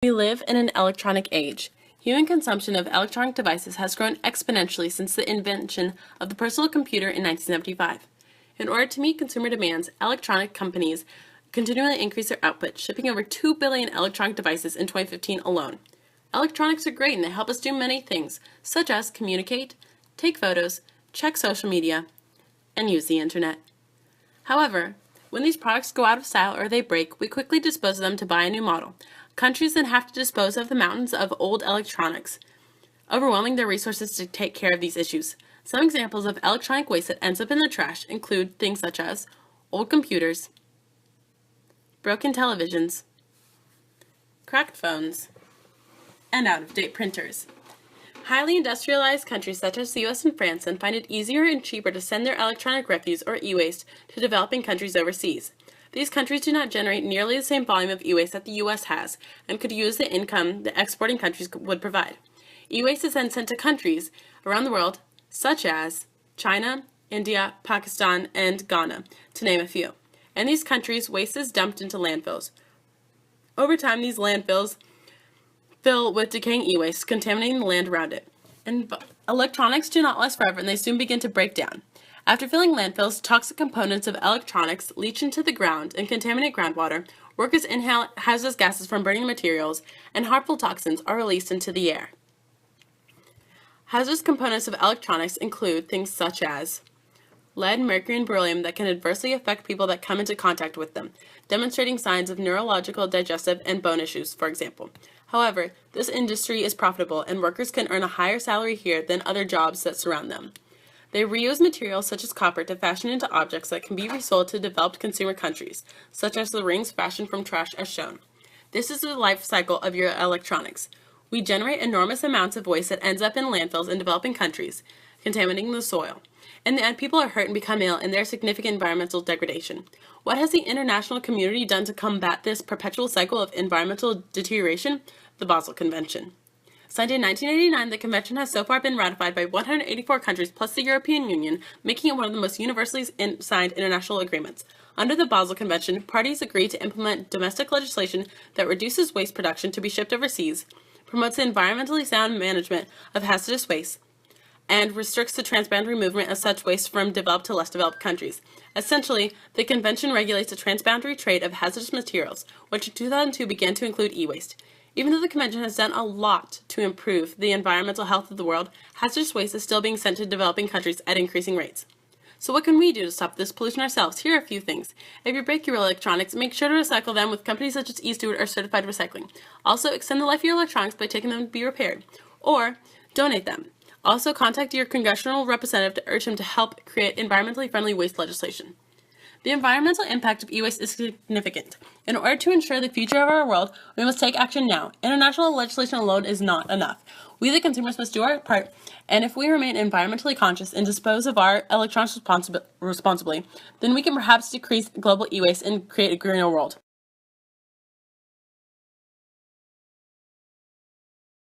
We live in an electronic age. Human consumption of electronic devices has grown exponentially since the invention of the personal computer in 1975. In order to meet consumer demands, electronic companies continually increase their output, shipping over 2 billion electronic devices in 2015 alone. Electronics are great and they help us do many things, such as communicate, take photos, check social media, and use the internet. However, when these products go out of style or they break, we quickly dispose of them to buy a new model. Countries then have to dispose of the mountains of old electronics, overwhelming their resources to take care of these issues. Some examples of electronic waste that ends up in the trash include things such as old computers, broken televisions, cracked phones, and out-of-date printers. Highly industrialized countries such as the US and France then find it easier and cheaper to send their electronic refuse or e-waste to developing countries overseas. These countries do not generate nearly the same volume of e-waste that the US has and could use the income the exporting countries would provide. E-waste is then sent to countries around the world such as China, India, Pakistan, and Ghana, to name a few. In these countries, waste is dumped into landfills. Over time, these landfills fill with decaying e-waste, contaminating the land around it. And electronics do not last forever and they soon begin to break down. After filling landfills, toxic components of electronics leach into the ground and contaminate groundwater, workers inhale hazardous gases from burning materials, and harmful toxins are released into the air. Hazardous components of electronics include things such as lead, mercury, and beryllium that can adversely affect people that come into contact with them, demonstrating signs of neurological, digestive, and bone issues, for example. However, this industry is profitable and workers can earn a higher salary here than other jobs that surround them. They reuse materials such as copper to fashion into objects that can be resold to developed consumer countries, such as the rings fashioned from trash as shown. This is the life cycle of your electronics. We generate enormous amounts of waste that ends up in landfills in developing countries, contaminating the soil. In the end, people are hurt and become ill, and there is significant environmental degradation. What has the international community done to combat this perpetual cycle of environmental deterioration? The Basel Convention. Signed in 1989, the convention has so far been ratified by 184 countries plus the European Union, making it one of the most universally signed international agreements. Under the Basel Convention, parties agree to implement domestic legislation that reduces waste production to be shipped overseas, promotes the environmentally sound management of hazardous waste, and restricts the transboundary movement of such waste from developed to less developed countries. Essentially, the convention regulates the transboundary trade of hazardous materials, which in 2002 began to include e-waste. Even though the convention has done a lot to improve the environmental health of the world, hazardous waste is still being sent to developing countries at increasing rates. So what can we do to stop this pollution ourselves? Here are a few things. If you break your electronics, make sure to recycle them with companies such as eSteward or Certified Recycling. Also, extend the life of your electronics by taking them to be repaired. Or, donate them. Also, contact your congressional representative to urge him to help create environmentally friendly waste legislation. The environmental impact of e-waste is significant. In order to ensure the future of our world, we must take action now. International legislation alone is not enough. We, the consumers, must do our part, and if we remain environmentally conscious and dispose of our electronics responsibly, then we can perhaps decrease global e-waste and create a greener world.